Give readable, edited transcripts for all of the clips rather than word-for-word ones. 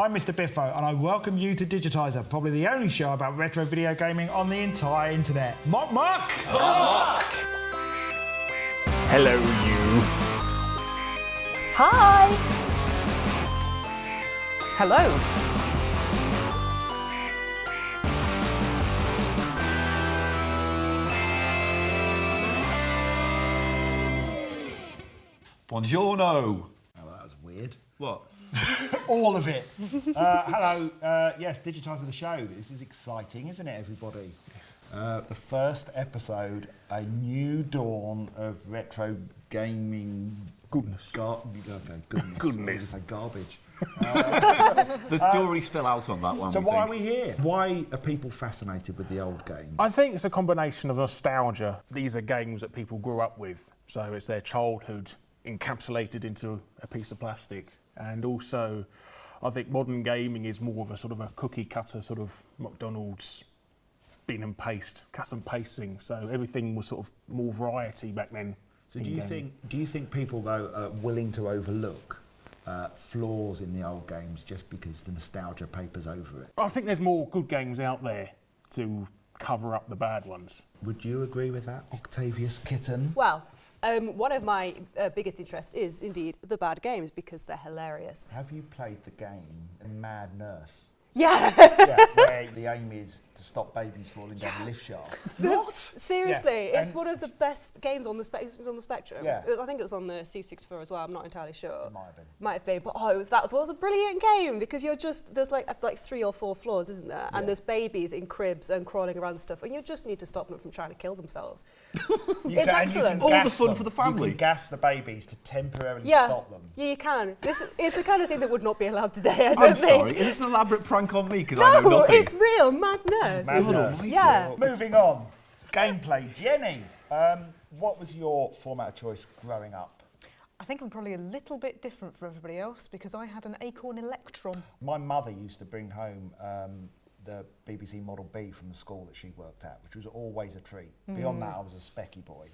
I'm Mr. Biffo, and I welcome you to Digitiser, probably the only show about retro video gaming on the entire internet. Mock Mock! Hello, you. Hi! Hello. Buongiorno. Oh, that was weird. What? All of it. Hello. Yes, Digitiser the show. This is exciting, isn't it, everybody? The first episode, a new dawn of retro gaming. Goodness. Goodness. Goodness. I was gonna say garbage. The jury's still out on that one. So why are we here? Why are people fascinated with the old games? I think it's a combination of nostalgia. These are games that people grew up with, so it's their childhood encapsulated into a piece of plastic. And also, I think modern gaming is more of a sort of a cookie cutter sort of McDonald's bin and paste, cut and pasting. So everything was sort of more variety back then. So do you think people though are willing to overlook flaws in the old games just because the nostalgia papers over it? I think there's more good games out there to cover up the bad ones. Would you agree with that, Octavius Kitten? Well, one of my biggest interests is indeed the bad games because they're hilarious. Have you played the game Mad Nurse? Yeah. Yeah, where the aim is to stop babies falling down the lift shaft. What? Seriously, Yeah, it's and one of the best games on the spectrum. Yeah. I think it was on the C64 as well. I'm not entirely sure. It might have been. Might have been, but that was a brilliant game because you're just there's like 3 or 4 floors, isn't there? And Yeah. there's babies in cribs and crawling around stuff, and you just need to stop them from trying to kill themselves. It's excellent. All the fun for the family. You can gas the babies to temporarily Yeah, stop them. yeah, you can. This is the kind of thing that would not be allowed today. I don't I'm think. sorry. Is this an elaborate prank on me? Because I know No, nothing. it's real. Mad Nurse. Mad Nurse. Yeah. Moving on. Gameplay. Jenny, what was your format of choice growing up? I think I'm probably a little bit different from everybody else because I had an Acorn Electron. My mother used to bring home the BBC Model B from the school that she worked at, which was always a treat. Beyond that, I was a specky boy.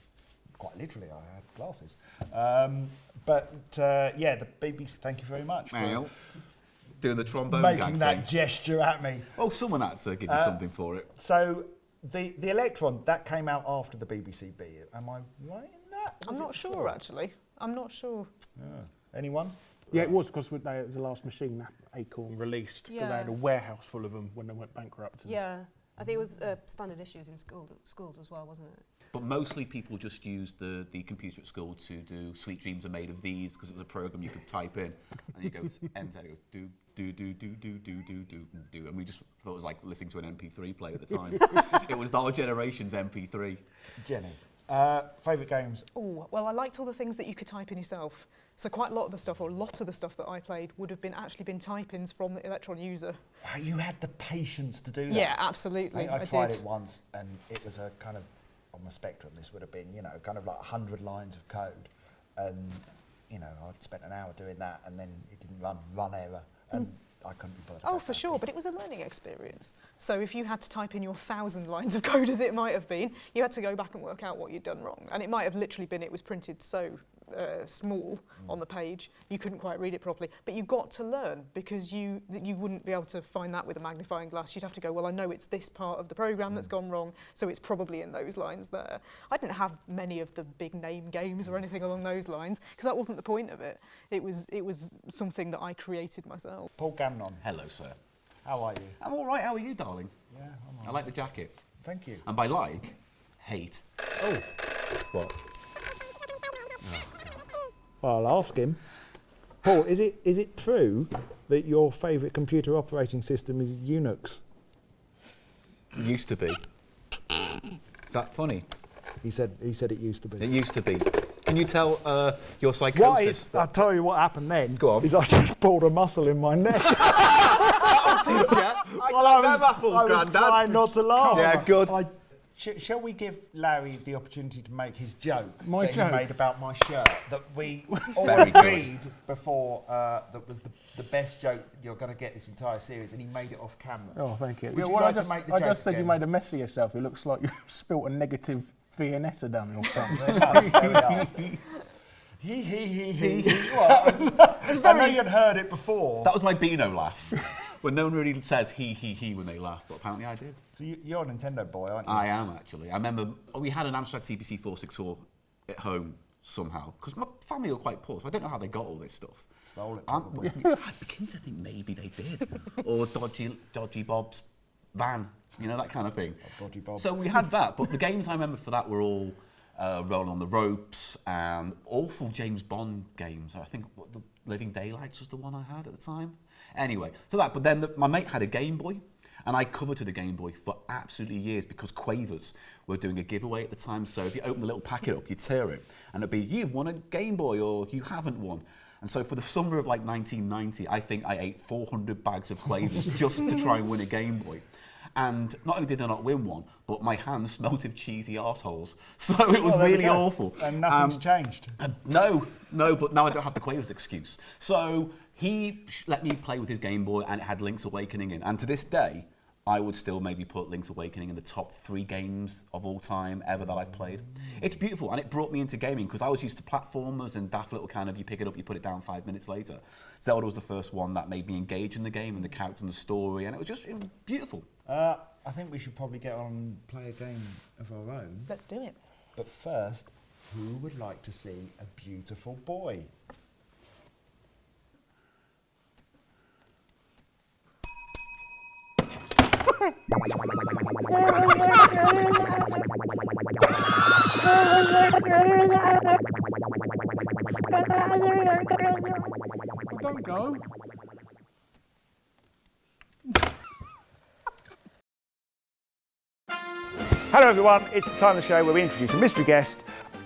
Quite literally, I had glasses. Yeah, the BBC, thank you very much for Doing the trombone making gag that thing. gesture at me. Well, someone had to give you something for it. So the Electron, that came out after the BBC B. Am I right in that? I'm Was not it sure, before? actually. I'm not sure. Anyone? Yeah, it was because it was the last machine that Acorn released. Because they had a warehouse full of them when they went bankrupt. Yeah, I think it was standard issues in schools as well, wasn't it? But mostly people just used the computer at school to do Sweet Dreams Are Made of These because it was a program you could type in and you go enter, do, and we just thought it was like listening to an MP3 player at the time. It was our generation's MP3. Jenny, favourite games? Oh, well, I liked all the things that you could type in yourself. So quite a lot of the stuff, or a lot of the stuff that I played, would have actually been type-ins from the Electron user. You had the patience to do that. Yeah, absolutely. I tried did. it once, and it was a kind of, on the spectrum, this would have been, kind of like 100 lines of code. And, I'd spent an hour doing that, and then it didn't run error, and I couldn't be bothered. Oh, for sure, but it was a learning experience. So if you had to type in your 1,000 lines of code, as it might have been, you had to go back and work out what you'd done wrong. And it might have literally been it was printed so small on the page, you couldn't quite read it properly. But you got to learn because you wouldn't be able to find that with a magnifying glass. You'd have to go, well, I know it's this part of the program that's gone wrong, so it's probably in those lines there. I didn't have many of the big name games or anything along those lines because that wasn't the point of it. It was something that I created myself. Paul Gamnon, Hello, sir. how are you? I'm all right. How are you, darling? Yeah, I'm all I right. like the jacket. Thank you. And by like, hate. Oh. What? Well, I'll ask him. Paul, is it true that your favourite computer operating system is Unix? It used to be. Is that funny? He said it used to be. It used to be. Can you tell your psychosis? I'll tell you what happened then. Go on. Is I just pulled a muscle in my neck. I was trying not to laugh. Yeah, good. Shall we give Larry the opportunity to make his joke My that joke? he made about my shirt that we all Very agreed before that was the best joke you're going to get this entire series, and he made it off camera. Oh, thank you. Would you well, like I to make the I joke just said again? you made a mess of yourself. It looks like you spilt a negative Viennetta down your front. There we are. He. What? I know you'd heard it before. That was my Beano laugh. When no one really says he when they laugh, but apparently I did. So you're a Nintendo boy, aren't you? I am, actually. I remember we had an Amstrad CPC 464 at home somehow, because my family were quite poor, so I don't know how they got all this stuff. Stole it, probably. I begin to think maybe they did. Or Dodgy Bob's van, you know, that kind of thing. Dodgy Bob. So we had that, but the games I remember for that were all Rolling on the Ropes and awful James Bond games. I think the Living Daylights was the one I had at the time. Anyway, so that, but then my mate had a Game Boy, and I coveted a Game Boy for absolutely years because Quavers were doing a giveaway at the time. So if you open the little packet up, you tear it, and it'd be, you've won a Game Boy or you haven't won. And so for the summer of like 1990, I think I ate 400 bags of Quavers just to try and win a Game Boy. And not only did I not win one, but my hands smelt of cheesy arseholes. So it was really awful. And nothing's changed. No, but now I don't have the Quavers excuse. So he let me play with his Game Boy, and it had Link's Awakening in. And to this day, I would still maybe put Link's Awakening in the top 3 games of all time ever that I've played. It's beautiful, and it brought me into gaming because I was used to platformers and daft little kind of, you pick it up, you put it down 5 minutes later. Zelda was the first one that made me engage in the game and the characters and the story, and it was beautiful. I think we should probably get on and play a game of our own. Let's do it. But first, who would like to see a beautiful boy? Don't go. Hello everyone, it's the time of the show where we introduce a mystery guest.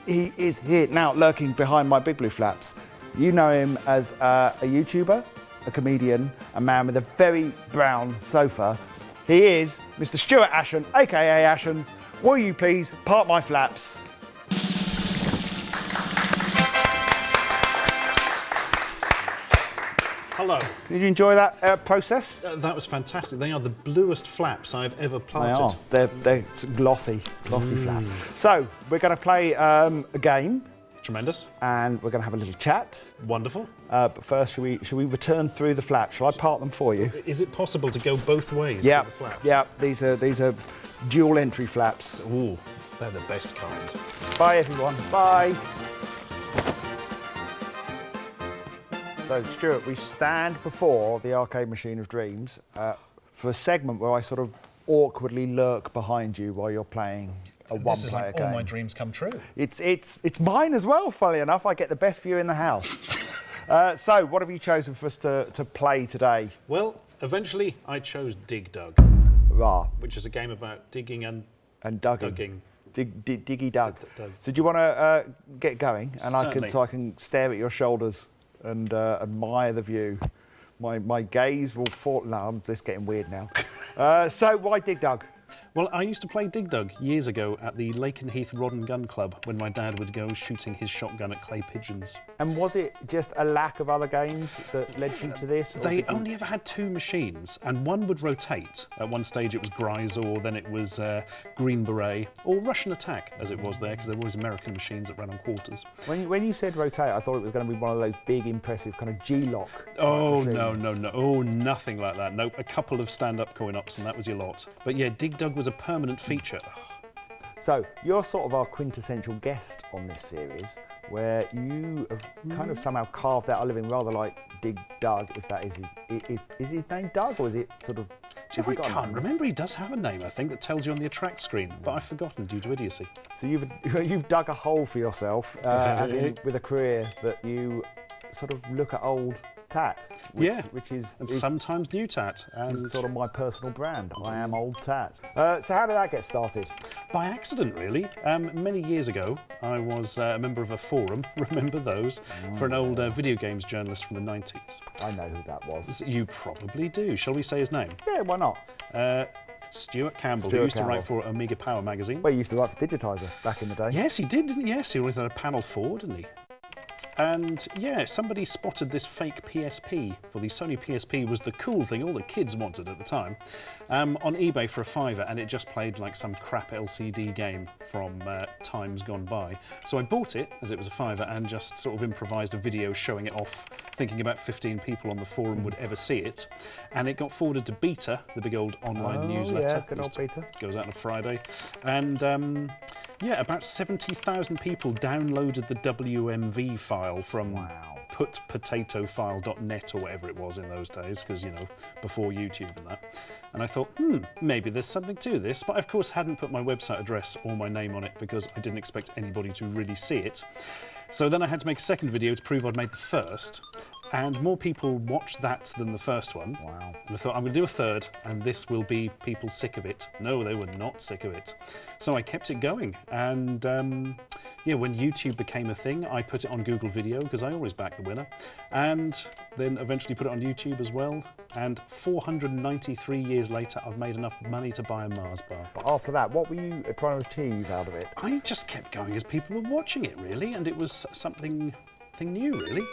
He is here now, lurking behind my big blue flaps. You know him as a YouTuber, a comedian, a man with a very brown sofa. He is Mr. Stuart Ashton, aka Ashton. Will you please part my flaps? Hello. Did you enjoy that process? That was fantastic. They are the bluest flaps I've ever planted. They are. They're glossy flaps. So we're going to play a game. Tremendous. And we're going to have a little chat. Wonderful. But first, shall we return through the flaps? Shall I part them for you? Is it possible to go both ways Yeah. with the flaps? Yeah. These are dual entry flaps. Ooh, they're the best kind. Bye everyone. Bye. So Stuart, we stand before the arcade machine of dreams for a segment where I sort of awkwardly lurk behind you while you're playing a one-player This is like game. all my dreams come true. It's mine as well, funnily enough. I get the best view in the house. So what have you chosen for us to play today? Well, eventually I chose Dig Dug, Rah. which is a game about digging and Dugging. dugging. Diggy Dug. Dug. So do you want to get going? And Certainly. I can stare at your shoulders and admire the view. My gaze will fall. No, I'm just getting weird now. So why Dig Dug? Well, I used to play Dig Dug years ago at the Lakenheath Rod and Gun Club when my dad would go shooting his shotgun at clay pigeons. And was it just a lack of other games that led you to this? or They did you- only ever had 2 machines, and one would rotate. At one stage it was Gryzor, then it was Green Beret, or Russian Attack, as it was there, because there were always American machines that ran on quarters. When you said rotate, I thought it was going to be one of those big, impressive kind of G-lock. Oh, machines. no. Oh, nothing like that. Nope, a couple of stand-up coin-ups, and that was your lot. But yeah, Dig Dug was a permanent feature. So you're sort of our quintessential guest on this series, where you have kind of somehow carved out a living rather like Dig Dug, if that is is his name Doug, or is it sort of... has he I got a can't name? remember. He does have a name, I think, that tells you on the attract screen, but I've forgotten due to idiocy. So you've dug a hole for yourself, as in with a career that you sort of look at old tat, which is And sometimes new tat. And sort of my personal brand. I am old tat. So how did that get started? by accident, really. Many years ago, I was a member of a forum, remember those, for an old video games journalist from the 90s. I know who that was. You probably do. Shall we say his name? Yeah, why not? Stuart Campbell, Stuart who used to Campbell. write for Omega Power magazine. Well, he used to write for DIGITISER back in the day. Yes, he did, didn't he? Yes, he always had a panel forward, didn't he? And yeah, somebody spotted this fake PSP. For the Sony PSP was the cool thing all the kids wanted at the time, on eBay for £5, and it just played like some crap LCD game from times gone by. So I bought it as it was a £5 and just sort of improvised a video showing it off, thinking about 15 people on the forum would ever see it. And it got forwarded to Beta, the big old online newsletter. Yeah, good old Beta. Goes out on a Friday. And yeah, about 70,000 people downloaded the WMV file from putpotatofile.net or whatever it was in those days, because, you know, before YouTube and that. And I thought, maybe there's something to this, but I, of course, hadn't put my website address or my name on it because I didn't expect anybody to really see it. So then I had to make a second video to prove I'd made the first. And more people watched that than the first one. Wow. And I thought, I'm going to do a third, and this will be people sick of it. No, they were not sick of it. So I kept it going. And yeah, when YouTube became a thing, I put it on Google Video, because I always back the winner. And then eventually put it on YouTube as well. And 493 years later, I've made enough money to buy a Mars bar. But after that, what were you trying to achieve out of it? I just kept going as people were watching it, really. And it was something new, really.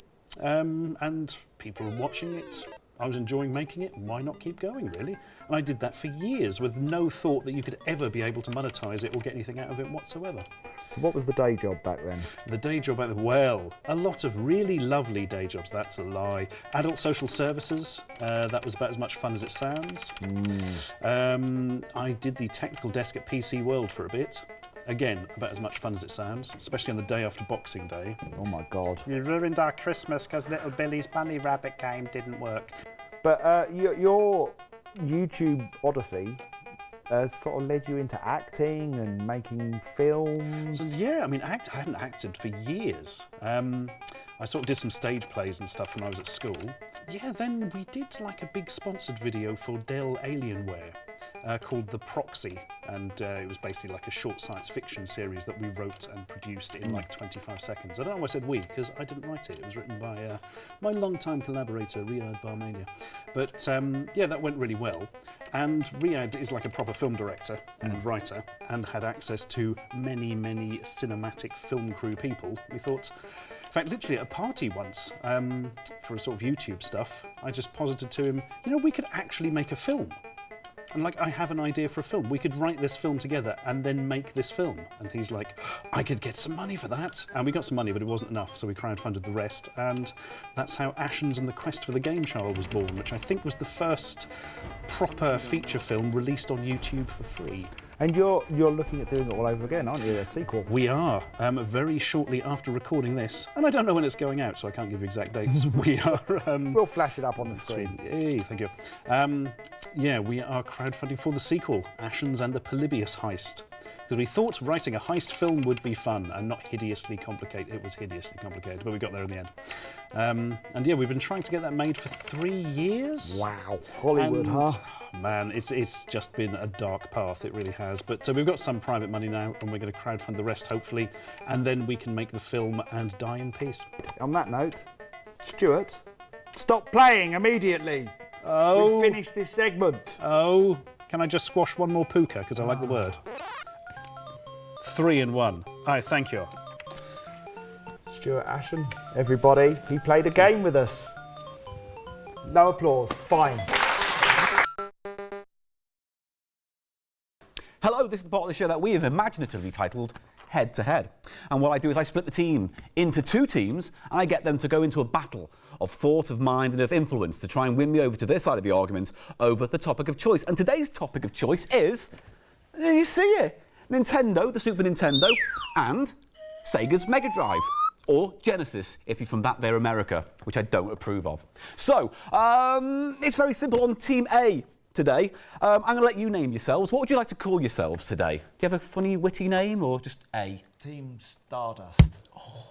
And people were watching it. I was enjoying making it. Why not keep going, really? And I did that for years with no thought that you could ever be able to monetize it or get anything out of it whatsoever. So what was the day job back then? The day job back then, well, a lot of really lovely day jobs, that's a lie. Adult social services, that was about as much fun as it sounds. I did the technical desk at PC World for a bit. Again, about as much fun as it sounds, especially on the day after Boxing Day. Oh my God. You ruined our Christmas because Little Billy's Bunny Rabbit game didn't work. But your YouTube odyssey sort of led you into acting and making films. Yeah, I mean, I hadn't acted for years. I sort of did some stage plays and stuff when I was at school. Yeah, then we did like a big sponsored video for Dell Alienware. Called The Proxy, and it was basically like a short science fiction series that we wrote and produced in like 25 seconds. I don't know why I said we, because I didn't write it. It was written by my longtime collaborator, Riyadh Barmania. But yeah, that went really well. And Riyadh is like a proper film director and writer, and had access to many, many cinematic film crew people. We thought, in fact, literally at a party once, for a sort of YouTube stuff, I just posited to him, you know, we could actually make a film. And like, I have an idea for a film. We could write this film together and then make this film. And he's like, I could get some money for that. And we got some money, but it wasn't enough, so we crowdfunded the rest. And that's how Ashens and the Quest for the Game Child was born, which I think was the first proper feature film released on YouTube for free. And you're looking at doing it all over again, aren't you? A sequel. We are, very shortly after recording this. And I don't know when it's going out, so I can't give you exact dates. We are... we'll flash it up on the screen. Hey, thank you. Yeah, we are crowdfunding for the sequel, Ashens and the Polybius Heist. Because we thought writing a heist film would be fun and not hideously complicated. It was hideously complicated, but we got there in the end. And yeah, we've been trying to get that made for 3 years. Wow, Hollywood, huh? Man, it's just been a dark path, it really has. But so we've got some private money now, and we're going to crowdfund the rest, hopefully, and then we can make the film and die in peace. On that note, Stuart, stop playing immediately. Oh. We've finished this segment. Oh, can I just squash one more puka, because I like the word. 3 in 1. Aye, thank you. Stuart Ashen, everybody, he played a game with us. No applause, fine. Hello, this is the part of the show that we have imaginatively titled Head to Head. And what I do is I split the team into 2 teams, and I get them to go into a battle of thought, of mind, and of influence to try and win me over to their side of the argument over the topic of choice. And today's topic of choice is, you see it, Nintendo, the Super Nintendo, and Sega's Mega Drive. Or Genesis, if you're from that there America, which I don't approve of. So, it's very simple on Team A today. I'm going to let you name yourselves. What would you like to call yourselves today? Do you have a funny, witty name, or just A? Team Stardust. Oh.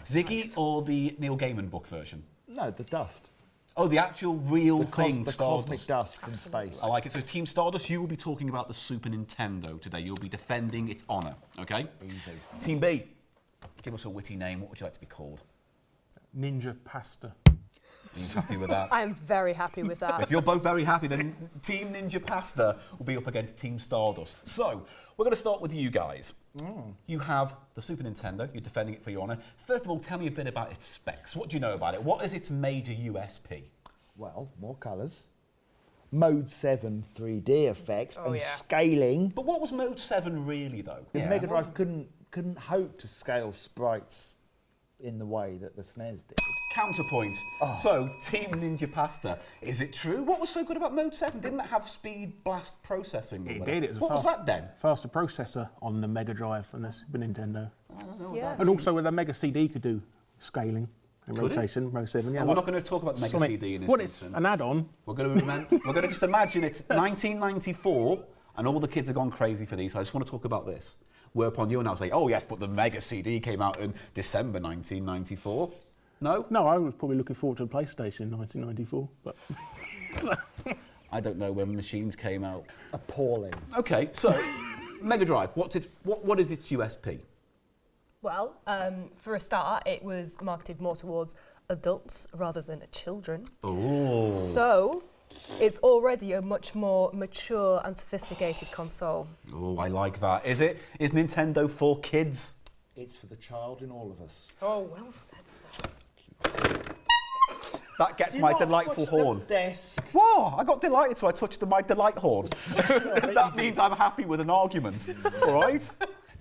Ziggy or the Neil Gaiman book version? No, the dust. Oh, the actual real thing, The Stardust. cosmic dust from space. I like it. So Team Stardust, you will be talking about the Super Nintendo today. You'll be defending its honour, okay? Easy. Team B, give us a witty name. What would you like to be called? Ninja pasta. Are you happy with that? I am very happy with that. If you're both very happy, then Team Ninja Pasta will be up against Team Stardust. So, we're going to start with you guys. You have the Super Nintendo, you're defending it for your honour. First of all, tell me a bit about its specs. What do you know about it? What is its major USP? Well, more colours. Mode 7 3D effects and yeah. scaling. But what was Mode 7 really, though? The Mega Drive couldn't hope to scale sprites in the way that the SNES did. Counterpoint. So, Team Ninja Pasta, is it true? What was so good about Mode 7? Didn't it have speed blast processing? It did. It was what was that then? Faster processor on the Mega Drive and the Super Nintendo. Yeah. And also with the Mega CD could do scaling and Could it? rotation, Mode 7. Yeah, We're not going to talk about the Mega CD in this Well, it's instance. an add-on. We're going to just imagine it's 1994 and all the kids have gone crazy for these. So I just want to talk about this. Whereupon you and I will say, oh yes, but the Mega CD came out in December 1994. No? No, I was probably looking forward to the PlayStation in 1994. But I don't know when machines came out. Appalling. Okay, so Mega Drive, what is its USP? Well, for a start, it was marketed more towards adults rather than children. Oh. So, it's already a much more mature and sophisticated console. Oh, I like that. Is Nintendo for kids? It's for the child in all of us. Oh, well said, sir. That gets my delightful horn. Desk. Whoa, I got delighted, so I touched my delight horn. That means I'm happy with an argument. All right?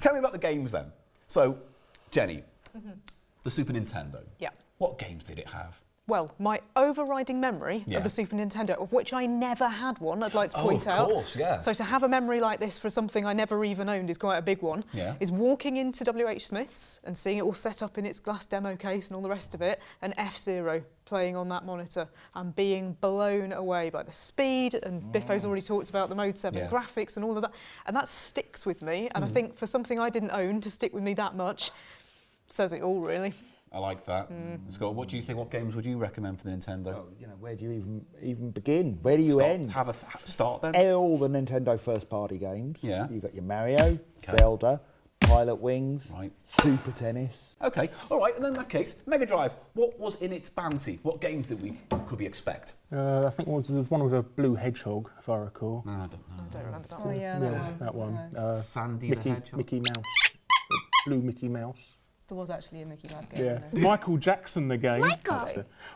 Tell me about the games then. So, Jenny, the Super Nintendo. Yeah. What games did it have? Well, my overriding memory Yeah. of the Super Nintendo, of which I never had one, I'd like to point out. Of course, yeah. So to have a memory like this for something I never even owned is quite a big one. Yeah. Is walking into WH Smith's and seeing it all set up in its glass demo case and all the rest of it, and F-Zero playing on that monitor and being blown away by the speed, and Biffo's already talked about the Mode 7 Yeah. graphics and all of that. And that sticks with me, and I think for something I didn't own to stick with me that much, says it all really. I like that. Scott, what do you think? What games would you recommend for the Nintendo? Oh, you know, where do you even begin? Where do you end? Have a start then. All the Nintendo first-party games. Yeah. You've got your Mario, Zelda, Pilot Wings, Right. Super Tennis. Okay, all right. And then in that case, Mega Drive. What was in its bounty? What games could we expect? I think there was one with a blue hedgehog, if I recall. No, I don't know. I don't remember that Oh one. yeah, That one. Sandy the Mickey, Hedgehog. Mickey Mouse. The blue Mickey Mouse. there was actually a Mickey Mouse game. Yeah. wasn't there? Michael Jackson, the game.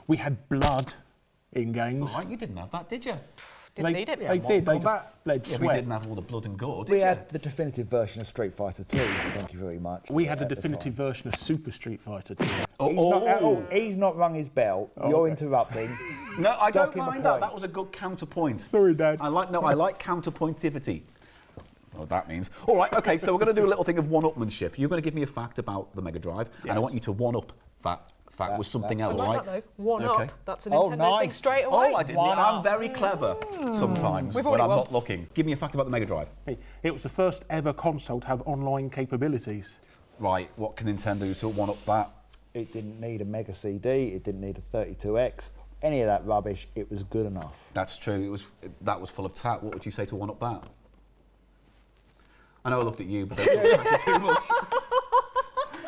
We had blood in games. All right, you didn't have that, did you? Didn't need it. They did. They Mortal just bled Yeah, sweat. we didn't have all the blood and gore, did We you? had the definitive version of Street Fighter 2, thank you very much. We had the at the definitive time. version of Super Street Fighter 2. He's not rung his bell. You're okay. interrupting. No, I don't Docking the mind that. point. That was a good counterpoint. Sorry, Dad. I like counterpointivity. What that means. All right, okay, so we're going to do a little thing of one-upmanship. You're going to give me a fact about the Mega Drive, and I want you to one-up that fact with something that's- else, I like right? that though. One Okay. up. That's a Oh, Nintendo thing nice. straight away. Oh, I didn't. One I'm up. very clever sometimes We've when already I'm won. not looking. Give me a fact about the Mega Drive. It was the first ever console to have online capabilities. Right, what can Nintendo do to one-up that? It didn't need a Mega CD, it didn't need a 32X, any of that rubbish, it was good enough. That's true. That was full of tat. What would you say to one-up that? I know I looked at you, but don't look at me too much.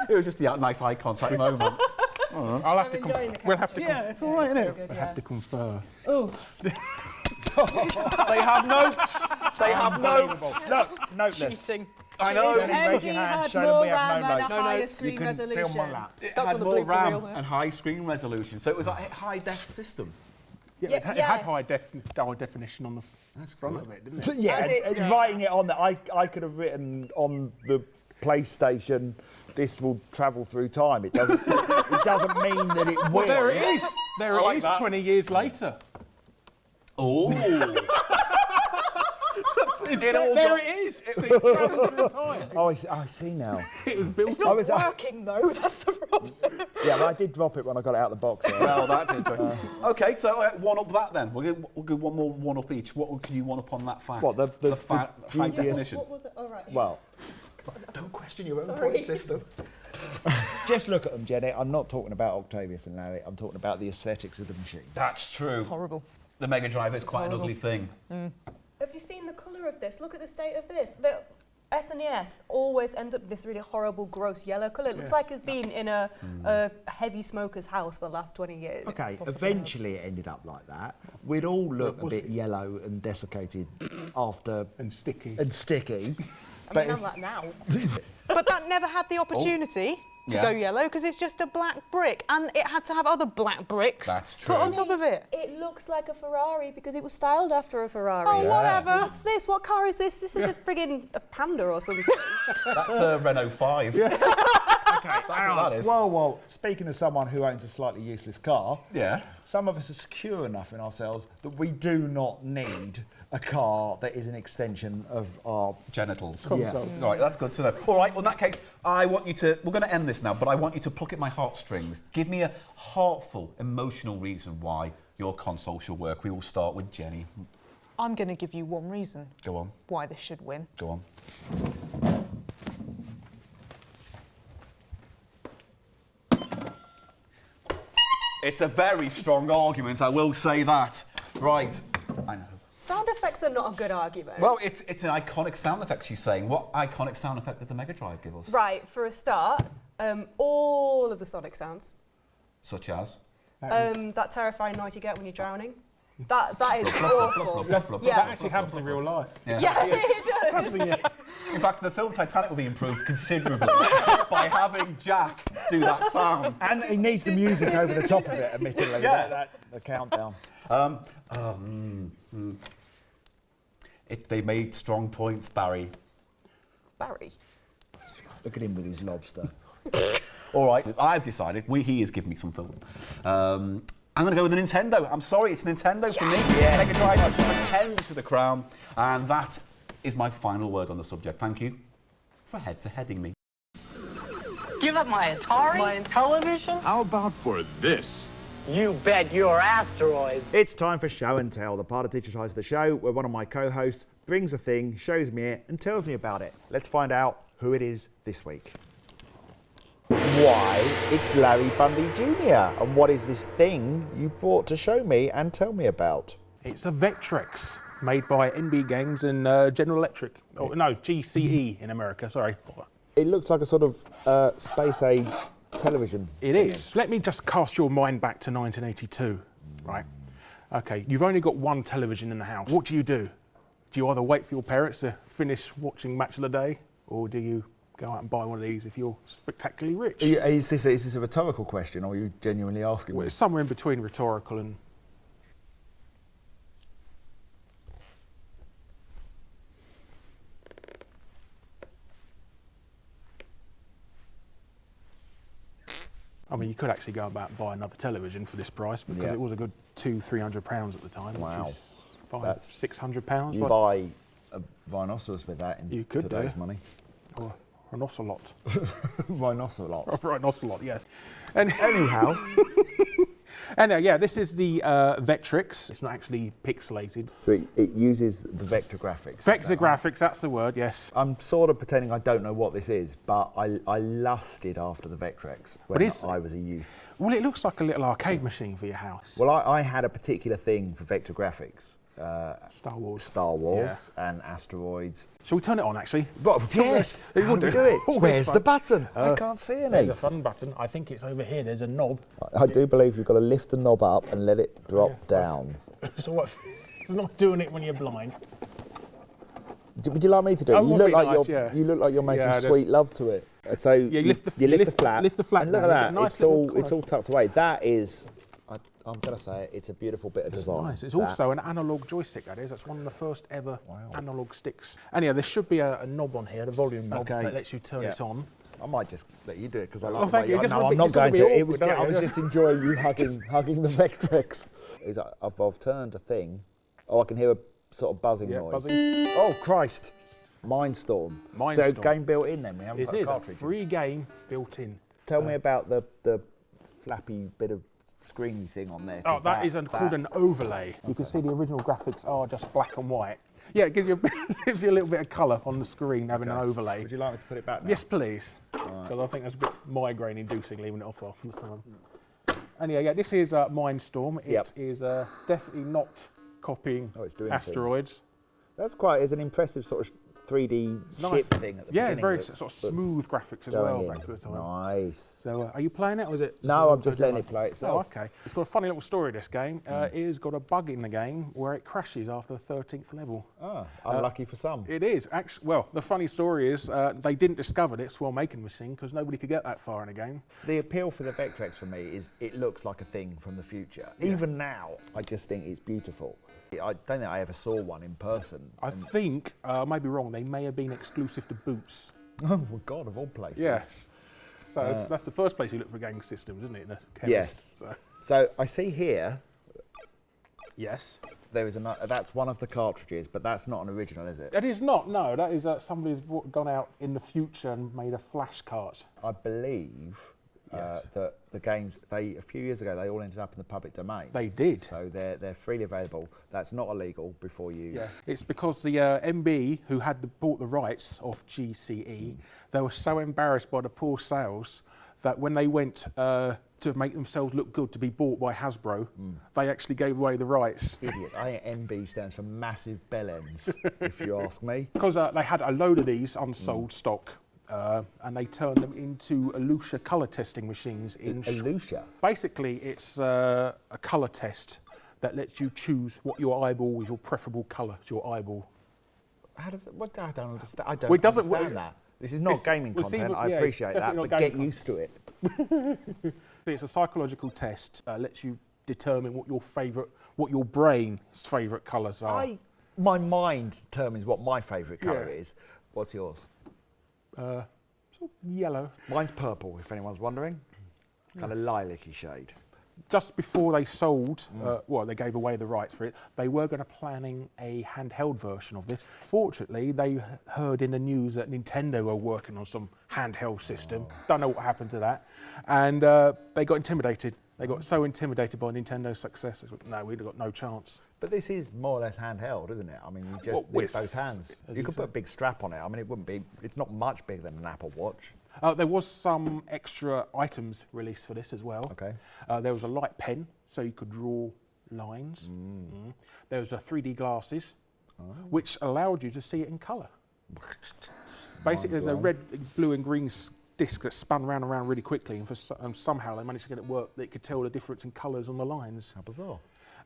It was just the nice eye contact moment. I'll have I'm enjoying the we'll have to, Yeah, it's all right, isn't it? Good, we'll yeah. have to confer. Oh, They have notes. They have notes. Look, noteless. Cheating. I know. Raise your MD hand, had show them more we have RAM no and a notes. higher You screen can resolution. film on that. It That's had on the more blooper RAM reel there. and high screen resolution, so it was a high-def system. Yeah, Yeah, it had yes. high definition on the front of it, didn't it? Yeah, And it- and writing it on there, I could have written on the PlayStation, this will travel through time. It doesn't mean that it will. Well, there it is. There it like is. that. 20 years later. Oh. There it is. It's travelling through time. Oh, I see now. It was built. It's not was- working though, that's the problem. Yeah, but I did drop it when I got it out of the box. Yeah. Well, that's interesting. Okay, so one-up that then. We'll go one more one-up each. What can you one-up on that fact? What, the high GBS definition? what was it? All right. Well, Don't question your own Sorry. point system. just look at them, Jenny. I'm not talking about Octavius and Larry. I'm talking about the aesthetics of the machine. That's true. It's horrible. The Mega Drive is quite an horrible. ugly thing. Have you seen the colour of this? Look at the state of this. SNES always end up this really horrible, gross yellow colour. It looks like it's been in a heavy smoker's house for the last 20 years. Okay, eventually it ended up like that. We'd all look a bit yellow and desiccated after... And sticky. And sticky. I mean, I'm like now. But that never had the opportunity to go yellow because it's just a black brick, and it had to have other black bricks put on top of it. It looks like a Ferrari because it was styled after a Ferrari. Oh, whatever. What's this? What car is this? This is a friggin' a Panda or something. That's a Renault 5. Okay, That's what that is. Whoa. Speaking of someone who owns a slightly useless car, Yeah. some of us are secure enough in ourselves that we do not need a car that is an extension of our... Genitals. Yeah. All right, that's good to know. All right, well, in that case, I want you to... We're going to end this now, but I want you to pluck at my heartstrings. Give me a heartful, emotional reason why your console should work. We will start with Jenny. I'm going to give you one reason Go on. why this should win. Go on. It's a very strong argument, I will say that. Right. I know. Sound effects are not a good argument. Well, it's an iconic sound effect, she's saying. What iconic sound effect did the Mega Drive give us? Right, for a start, all of the Sonic sounds. Such as? That terrifying noise you get when you're drowning. That is awful. That actually happens in real life. Yeah, it does. In fact, the film Titanic will be improved considerably by having Jack do that sound. And he needs the music over the top of it, admittedly. Yeah. The countdown. They made strong points, Barry. Barry. Look at him with his lobster. All right, I've decided. He has given me some film. I'm going to go with the Nintendo. I'm sorry, it's Nintendo for me. Mega Drive has pretend to the crown. And that is my final word on the subject. Thank you for head-to-heading me. Give up my Atari? My television? How about for this? You bet your asteroids. It's time for Show and Tell, the part of Digitize the Show where one of my co-hosts brings a thing, shows me it, and tells me about it. Let's find out who it is this week. Why, it's Larry Bundy Jr. And what is this thing you brought to show me and tell me about? It's a Vectrex made by NB Games and General Electric. Oh, no, GCE in America, sorry. It looks like a sort of space-age television. It is. Let me just cast your mind back to 1982, right? Okay, you've only got one television in the house. What do? Do you either wait for your parents to finish watching Match of the Day, or do you go out and buy one of these if you're spectacularly rich? Is this a rhetorical question, or are you genuinely asking? Well, it's somewhere in between rhetorical and... I mean, you could actually go about and buy another television for this price because it was a good £200-300 at the time, which is £500-600. You buy a rhinoceros with that in today's today's money. Or an ocelot. Rhinoceros. Rhinoceros, yes. Anyhow. Anyway, yeah, this is the Vectrex. It's not actually pixelated. So it uses the vector graphics. Vector graphics, that's the word, yes. I'm sort of pretending I don't know what this is, but I lusted after the Vectrex when I was a youth. Well, it looks like a little arcade machine for your house. Well, I had a particular thing for vector graphics. Star Wars. And asteroids. Shall we turn it on, actually? But, yes, How do we do it? Oh, Where's fun. the button? I can't see any. There's a fun button. I think it's over here. There's a knob. I do believe you've got to lift the knob up and let it drop down. So what? It's not doing it when you're blind. Would you like me to do it? Oh, You look nice, like you're making Yeah, sweet love to it. So you lift the flap. Lift the flap. And look down, at that. nice It's all tucked away. That is. I'm going to say it's a beautiful bit of design. Nice. It's also an analog joystick, that is. That's one of the first ever analog sticks. Anyhow, there should be a knob on here, the volume knob, that lets you turn it on. I might just let you do it because I Oh, like thank you. No, I'm not going to. I was just enjoying you hugging the Vectrex. I've turned a thing. Oh, I can hear a sort of buzzing noise. Buzzing. Oh, Christ. Mindstorm. So game built in then? We haven't got a cartridge. It is a free game built in. Tell me about the flappy bit of screeny thing on there. Oh, that is called an overlay. You can see the original graphics are just black and white. Yeah, it gives you a little bit of colour on the screen having an overlay. Would you like me to put it back now? Yes, please. Because I think that's a bit migraine-inducing leaving it off half the time. Anyway, yeah, this is Mindstorm. It is definitely not copying it's doing asteroids. That's quite an impressive sort of 3D ship thing at the Yeah, beginning. it's very that's- sort of that's smooth graphics as going well in. back to the time. Nice. So, are you playing it, or is it? No, a I'm just letting demo? it play itself. Oh, okay. It's got a funny little story, this game. It has got a bug in the game where it crashes after the 13th level. Ah, unlucky for some. It is. Actually, well, the funny story is they didn't discover this while making the machine because nobody could get that far in the game. The appeal for the Vectrex for me is it looks like a thing from the future. Even now, I just think it's beautiful. I don't think I ever saw one in person. I think, I may be wrong, they may have been exclusive to Boots. Oh, my God, of all places. Yes. So that's the first place you look for game systems, isn't it? In a chemist. Yes. So I see here, Yes. there is that's one of the cartridges, but that's not an original, is it? That is not, no. That is somebody's gone out in the future and made a flash cart. I believe Yes. that the games, a few years ago, they all ended up in the public domain. They did. So they're freely available. That's not illegal before you... Yeah. It's because the MB who had bought the rights of GCE, they were so embarrassed by the poor sales that when they went to make themselves look good to be bought by Hasbro, they actually gave away the rights. Idiot. I think MB stands for massive bellends, if you ask me. Because they had a load of these unsold stock, and they turned them into Elucia colour testing machines. Elucia? Basically, it's a colour test that lets you choose what your eyeball is your preferable colour to your eyeball. How does it... What, I don't understand. I don't Well, it doesn't- understand that. This is not gaming well, it's content. even- I yeah, it's appreciate that, definitely but not get gaming used to it. It's a psychological test, lets you determine what your brain's favourite colours are. My mind determines what my favourite colour Yeah. is. What's yours? Sort of yellow. Mine's purple, if anyone's wondering. Kind of lilac-y shade. Just before they sold, well, they gave away the rights for it, they were going to planning a handheld version of this. Fortunately, they heard in the news that Nintendo were working on some handheld system. Don't know what happened to that. And they got intimidated. They got so intimidated by Nintendo's success, no, we've got no chance. But this is more or less handheld, isn't it? I mean, you just Well, with with both hands. You could put a big strap on it. I mean, it's not much bigger than an Apple Watch. There was some extra items released for this as well. Okay. There was a light pen, so you could draw lines. There was a 3D glasses, which allowed you to see it in colour. Basically, there's a red, blue and green disc that spun round and round really quickly, and somehow they managed to get it work that it could tell the difference in colours on the lines. How bizarre.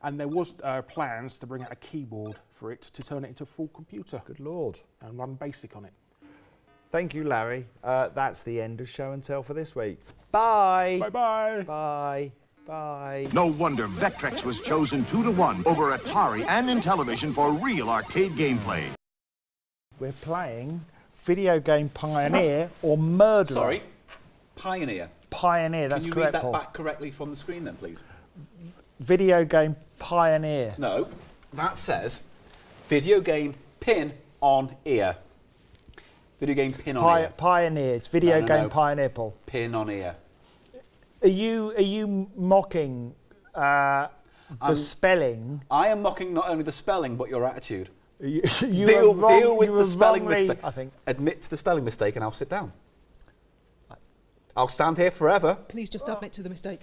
And there was plans to bring out a keyboard for it to turn it into a full computer. Good Lord. And run BASIC on it. Thank you, Larry. That's the end of Show and Tell for this week. Bye. Bye-bye. Bye. Bye. No wonder Vectrex was chosen 2-1 over Atari and Intellivision for real arcade gameplay. We're playing Video Game Pioneer or Murderer. Sorry, Pioneer. Pioneer, that's Can you correct, read that Paul. back correctly from the screen then, please? Video Game Pioneer. No, that says video game pin on ear. Video game pin on ear. Pioneer. It's Video No, Game no. Pioneer, Paul. Pin on ear. Are you mocking the spelling? I am mocking not only the spelling but your attitude. You Deal with the spelling wrongly, mistake. I think. Admit to the spelling mistake and I'll sit down. I'll stand here forever. Please just admit to the mistake.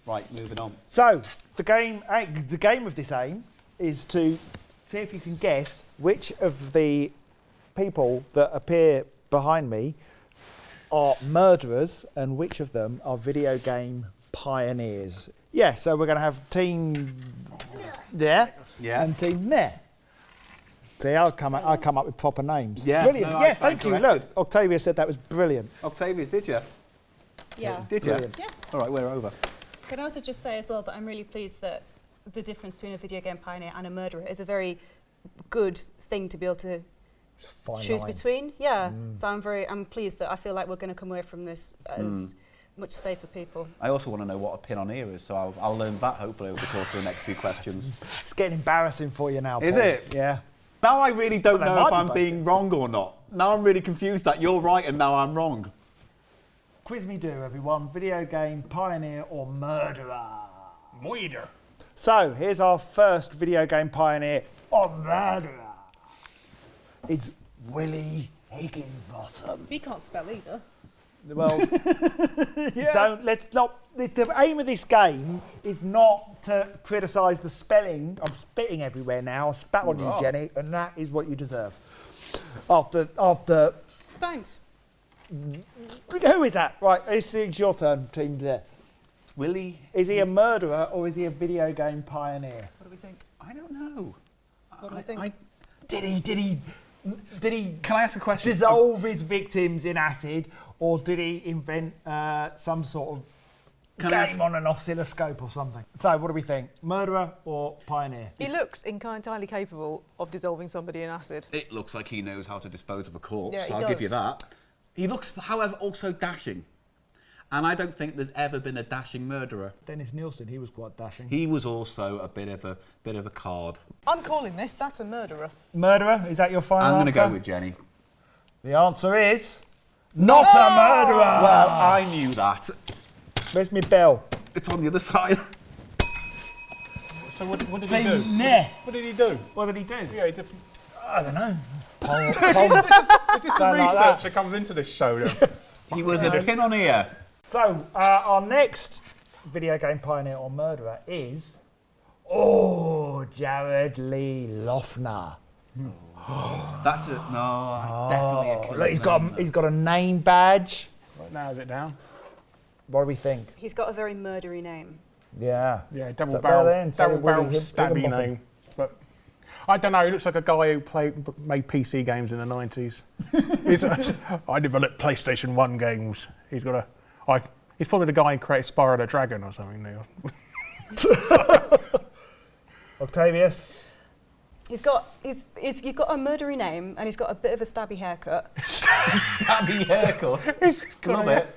Right, moving on. So the game of this aim is to see if you can guess which of the people that appear behind me are murderers and which of them are video game pioneers. Yeah, so we're going to have team there and team there. See, I'll come up with proper names. Yeah, Brilliant. no, I Yeah, stand thank you. corrected. Look, Octavia said that was brilliant. Octavius, did you? Yeah. Did you? Brilliant. Yeah. All right, we're over. Can I also just say as well that I'm really pleased that the difference between a video game pioneer and a murderer is a very good thing to be able to Fine choose line. between. Yeah. So I'm pleased that I feel like we're going to come away from this as much safer people. I also want to know what a pin on ear is, so I'll learn that hopefully over the course of the next few questions. It's getting embarrassing for you now, Is Paul. it? Yeah. Now I really don't Well, they know might if be I'm both. being wrong or not. Now I'm really confused that you're right and now I'm wrong. Quiz me do, everyone. Video game pioneer or murderer? Murder. So, here's our first video game pioneer or murderer. It's Willie Higginbotham. He can't spell either. Well, let's not. The aim of this game is not to criticise the spelling. I'm spitting everywhere now. I spat on you, Jenny, and that is what you deserve. After. Thanks. Who is that? Right, it's your turn, team there. Willie? Is he a murderer or is he a video game pioneer? What do we think? I don't know. What do we think? Did he? Can I ask a question? Dissolve his victims in acid, or did he invent some sort of game on an oscilloscope or something? So, what do we think? Murderer or pioneer? He looks entirely capable of dissolving somebody in acid. It looks like he knows how to dispose of a corpse. Yeah, he I'll does. give you that. He looks, however, also dashing. And I don't think there's ever been a dashing murderer. Dennis Nielsen, he was quite dashing. He was also a bit of a card. I'm calling this. That's a murderer. Murderer? Is that your final I'm going answer? to go with Jenny. The answer is not a murderer. Well, I knew that. Where's my bell? It's on the other side. So what did he do? Nah. What did he do? What did he do? Yeah, he did. I don't know. Is this some Something like research that. that comes into this show? Then? He was a pin on ear. So, our next video game pioneer or murderer is... Jared Lee Lofner. That's definitely a killer. Look, he's got a name badge. Right, narrows it down. What do we think? He's got a very murdery name. Yeah. Yeah, double So barrel then, stabby Higginbotham. name. But I don't know. He looks like a guy who made PC games in the 90s. I developed PlayStation 1 games. He's probably the guy who created Spyro the Dragon or something. Octavius? He's got a murdery name and he's got a bit of a stabby haircut. Stabby haircut. Love it.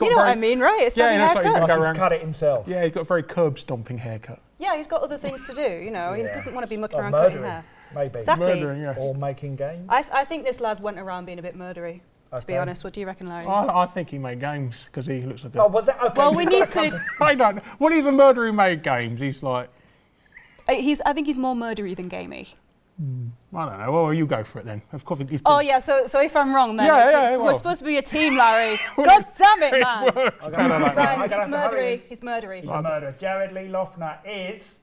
You know what I mean, right? A stabby yeah, haircut. Like he's cut it himself. Yeah, he's got a very curb stomping haircut. Yeah, he's got other things to do, you know. He doesn't want to be mucking Or around cutting murdering, hair. maybe. Exactly. Murdering, yes. Or making games. I think this lad went around being a bit murdery, to be Okay. honest. What do you reckon, Larry? I think he made games because he looks like a... Oh, well, okay. Well, we need to... I don't know. Well, he's a murderer who made games. He's like... I think he's more murdery than gamey. I don't know. Well, you go for it then. Of course, he's Oh, yeah, so if I'm wrong, then Yeah, we're well. supposed to be a team, Larry. God damn it, man. Okay. Right, I'm gonna have to hurry. he's murdery. He's a murderer. Jared Lee Lofner is...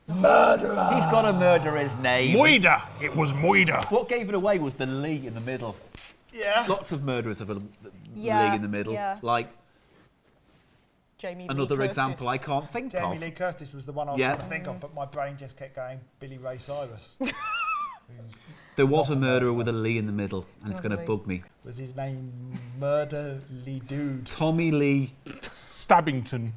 Murderer! He's got to murder his name. Moida. It was Moida. What gave it away was the Lee in the middle. Yeah. Lots of murderers have a Yeah, Lee in the middle. yeah. Like, Jamie Lee another Curtis. example I can't think Jamie of. Lee Curtis was the one I was Yeah. trying to think of, but my brain just kept going Billy Ray Cyrus. There was a murderer with a Lee in the middle, and it's going to Lovely. bug me. Was his name Murder Lee Dude? Tommy Lee... Stabbington.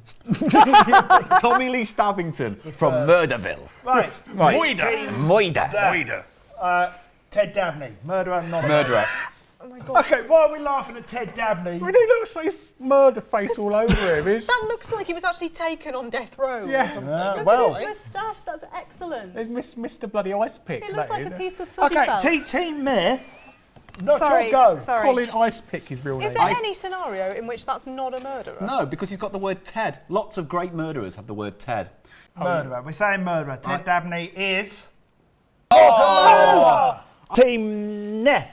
Tommy Lee Stabbington from Murderville. Right. Moida. Moida. Moida. Ted Dabney. Murderer, not a Murderer. Oh my god. Okay, why are we laughing at Ted Dabney? I mean, he looks like murder face all over him. That looks like he was actually taken on death row Yeah. or something. Well, Look at his moustache, that's excellent. There's Mr. Bloody Ice Pick. It looks that like is. a piece of fuzzy Okay, felt. Team Mayor. Not Sorry, your go. sorry. Colin Ice Pick is real Is name. there any scenario in which that's not a murderer? No, because he's got the word Ted. Lots of great murderers have the word Ted. Murderer. We're saying murderer. Ted Right. Dabney is... Oh! Team Ne.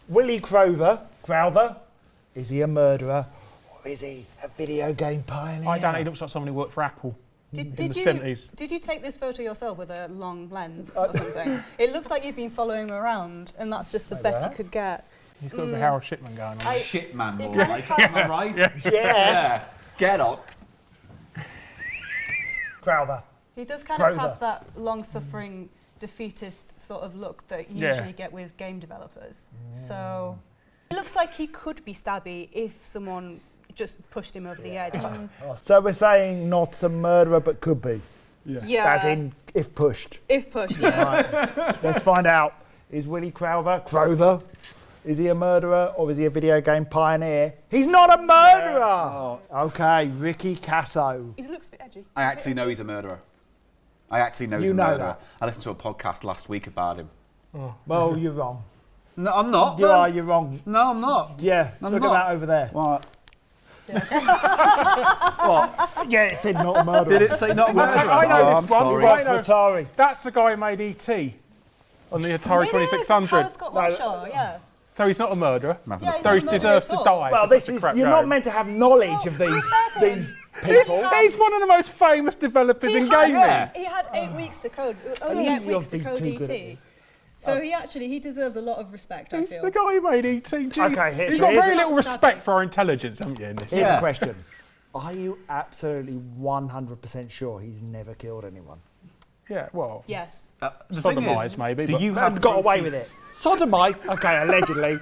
Willie Crowther, is he a murderer or is he a video game pioneer? I don't know. He looks like someone who worked for Apple in the 70s. Did you take this photo yourself with a long lens or something? It looks like you've been following him around, and that's just the best you could get. He's got the Harold Shipman going on. Shit man, more It kind like. of Am I right? Yeah. Get on. Crowther. He does kind Crowther. of have that long-suffering, defeatist sort of look that you Yeah. usually get with game developers. So it looks like he could be stabby if someone just pushed him over the edge. So we're saying not a murderer but could be, Yeah. as in if pushed. If pushed, yes. Let's find out. Is Willie Crowther, is he a murderer or is he a video game pioneer? He's not a murderer! Okay, Ricky Casso. He looks a bit edgy. I actually know he's a murderer. I actually know he's You a know murderer. that. I listened to a podcast last week about him. Well, you're wrong. No, I'm not. You are, you're wrong. No, I'm not. Yeah, I'm look not. at that over there. What? Yeah, it said not a murderer. Did it say not a murderer? I know Oh, this I'm one. sorry. I Right know. for Atari. That's the guy who made E.T. on the Atari It is 2600. Howard Scott Warshaw, yeah. So he's not a murderer. Yeah, So he he's not a deserves to murderer at all. die. Well, for this such a is, crap you're not game. meant to have knowledge of these people. He's one of the most famous developers in gaming. He had 8 weeks to code, only 8 weeks to code ET. So he deserves a lot of respect, I He's feel. the guy who made ET. Okay, You've so got here's very a- little respect for our intelligence, haven't you? In this? Here's a question. Are you absolutely 100% sure he's never killed anyone? Yeah, well, Yes. The thing is, sodomised maybe. do but you I've have got away with it. Sodomised? Okay, allegedly.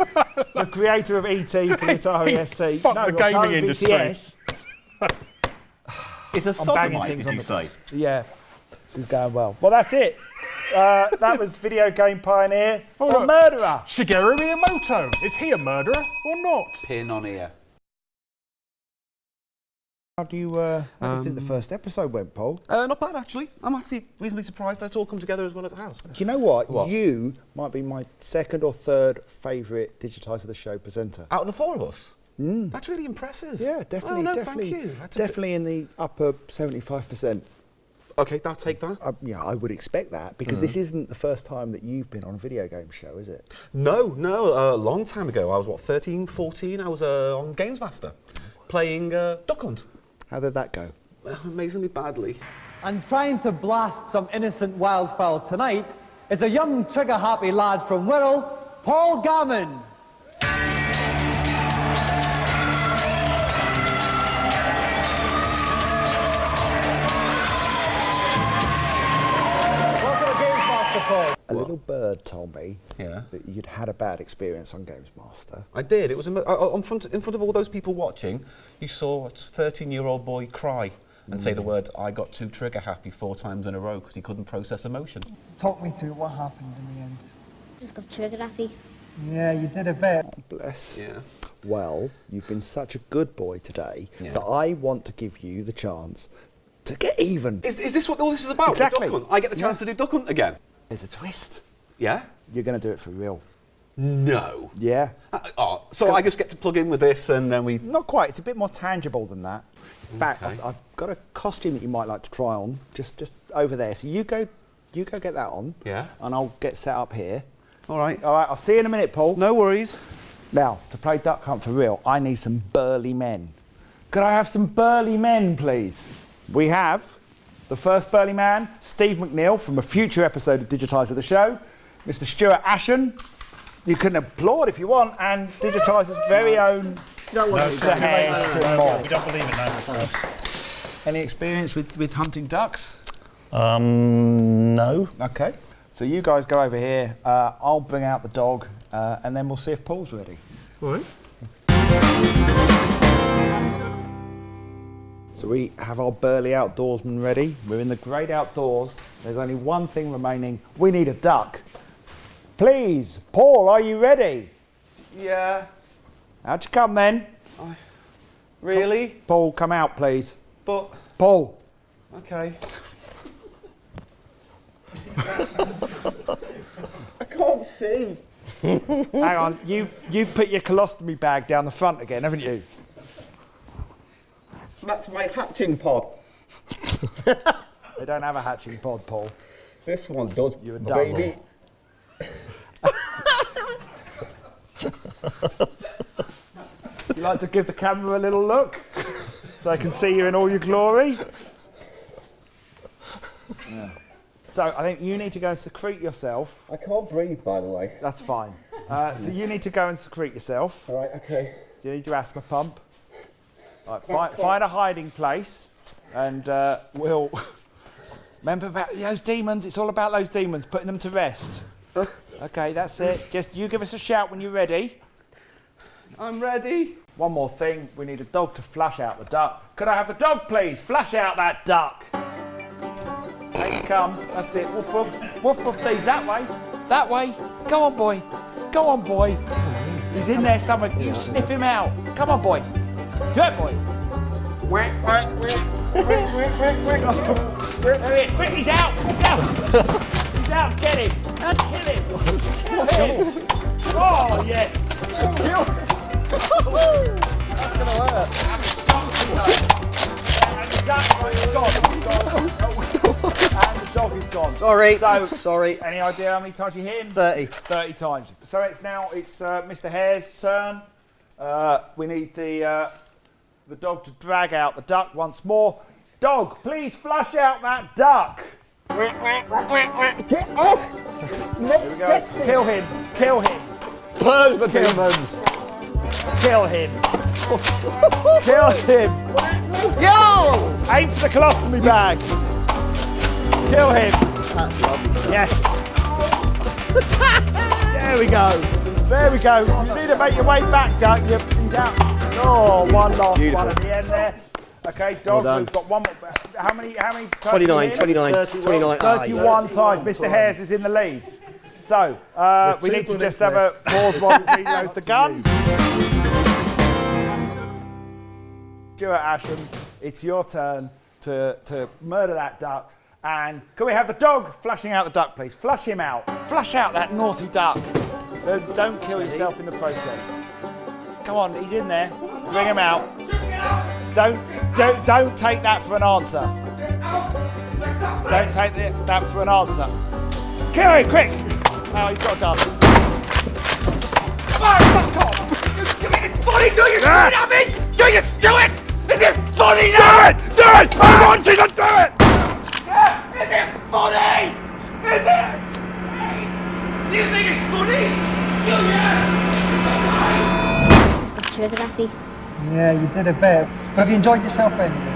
The creator of ET for the Atari ST. fucked the gaming Atari industry. VCS. It's a I'm banging sodomite, things did on you the say? desk. Yeah, this is going well. Well, that's it. That was video game pioneer or look. murderer. Shigeru Miyamoto, is he a murderer or not? Pin on ear. How do you think the first episode went, Paul? Not bad, actually. I'm actually reasonably surprised that it's all come together as well as it has. Do you know what? What? You might be my second or third favourite Digitiser the Show presenter. Out of the four of us? That's really impressive. Yeah, definitely. Oh, no, definitely, thank you. That's a definitely in the upper 75%. Okay, I'll take that. Yeah, I would expect that because this isn't the first time that you've been on a video game show, is it? No, a long time ago. I was, 13, 14? I was on Games Master playing Duck Hunt. How did that go? Amazingly badly. And trying to blast some innocent wildfowl tonight is a young trigger-happy lad from Wirral, Paul Gammon. Welcome to Games Master, Paul. A little bird told me Yeah. that you'd had a bad experience on Games Master. I did. It was in front of all those people watching. You saw a 13-year-old boy cry and say the words, "I got too trigger happy" 4 times in a row because he couldn't process emotion. Talk me through what happened in the end. Just got trigger happy. Yeah, you did a bit. Bless. Yeah. Well, you've been such a good boy today Yeah. that I want to give you the chance to get even. Is this what all this is about? the Exactly. Duck Hunt? I get the chance to do Duck Hunt again. There's a twist. Yeah? You're going to do it for real. No. Yeah. So I just get to plug in with this and then we... Not quite. It's a bit more tangible than that. In fact, Okay. I've got a costume that you might like to try on, just over there. So you go get that on. Yeah. And I'll get set up here. All right. All right. I'll see you in a minute, Paul. No worries. Now, to play Duck Hunt for real, I need some burly men. Could I have some burly men, please? We have the first burly man, Steve McNeil, from a future episode of Digitiser the Show. Mr. Stuart Ashen. You can applaud if you want, and Digitiser's very own Mr. Hairs to Mob. We don't believe it now. Any experience with hunting ducks? No. Okay. So you guys go over here. I'll bring out the dog, and then we'll see if Paul's ready. All right. So we have our burly outdoorsman ready. We're in the great outdoors. There's only one thing remaining. We need a duck. Please, Paul, are you ready? Yeah. Out you come then. Really? Paul, come out, please. But... Paul. Okay. I can't see. Hang on, you've put your colostomy bag down the front again, haven't you? That's my hatching pod. They don't have a hatching pod, Paul. This one does, You're a dumb baby. You like to give the camera a little look so I can see you in all your glory? Yeah. So I think you need to go and secrete yourself. I can't breathe, by the way. That's fine. So you need to go and secrete yourself. All right, okay. Do you need your asthma pump? All right, find a hiding place, and we'll remember about those demons. It's all about those demons, putting them to rest. Okay, that's it. Just you give us a shout when you're ready. I'm ready. One more thing, we need a dog to flush out the duck. Could I have the dog, please? Flush out that duck. There you come. That's it. Woof woof. Woof woof, please. That way. That way. Go on, boy. Go on, boy. He's in there somewhere. You sniff him out. Come on, boy. Good boy. There he is. Quick, he's out. He's out. He's out. Get him. Kill him. Kill him. Oh, yes. That's going to hurt. And the duck is gone. And the dog is gone. Sorry. So, sorry. Any idea how many times you hit him? 30. 30 times. So it's Mr. Hare's turn. We need the dog to drag out the duck once more. Dog, please flush out that duck. Get off! Here we go. Kill him. Kill him. Purge the demons. Kill him. Kill him. Yo! Aim for the colostomy bag. Kill him. That's lovely. Yes. There we go. There we go. You need to make your way back, Duck. He's out. Oh, one last one at the end there. Okay, Dog, Well we've got one more. How many times? 29, 29, 31 times. Mr. Hares is in the lead. So, we need to just have a pause while we reload the gun. Stuart Asham, it's your turn to murder that duck. And can we have the dog flushing out the duck, please? Flush him out. Flush out that naughty duck. Don't kill yourself in the process. Come on, he's in there. Bring him out. Don't take that for an answer. Don't take that for an answer. Kill him, quick! Oh, he's got a gun. Oh, fuck off! It's funny, do you shoot at me? Do you do it? Is it funny now? Do it! I want you to do it! Is it funny? Is it? Hey, you think it's funny? Trigger happy. Yeah, you did a bit. But have you enjoyed yourself anyway?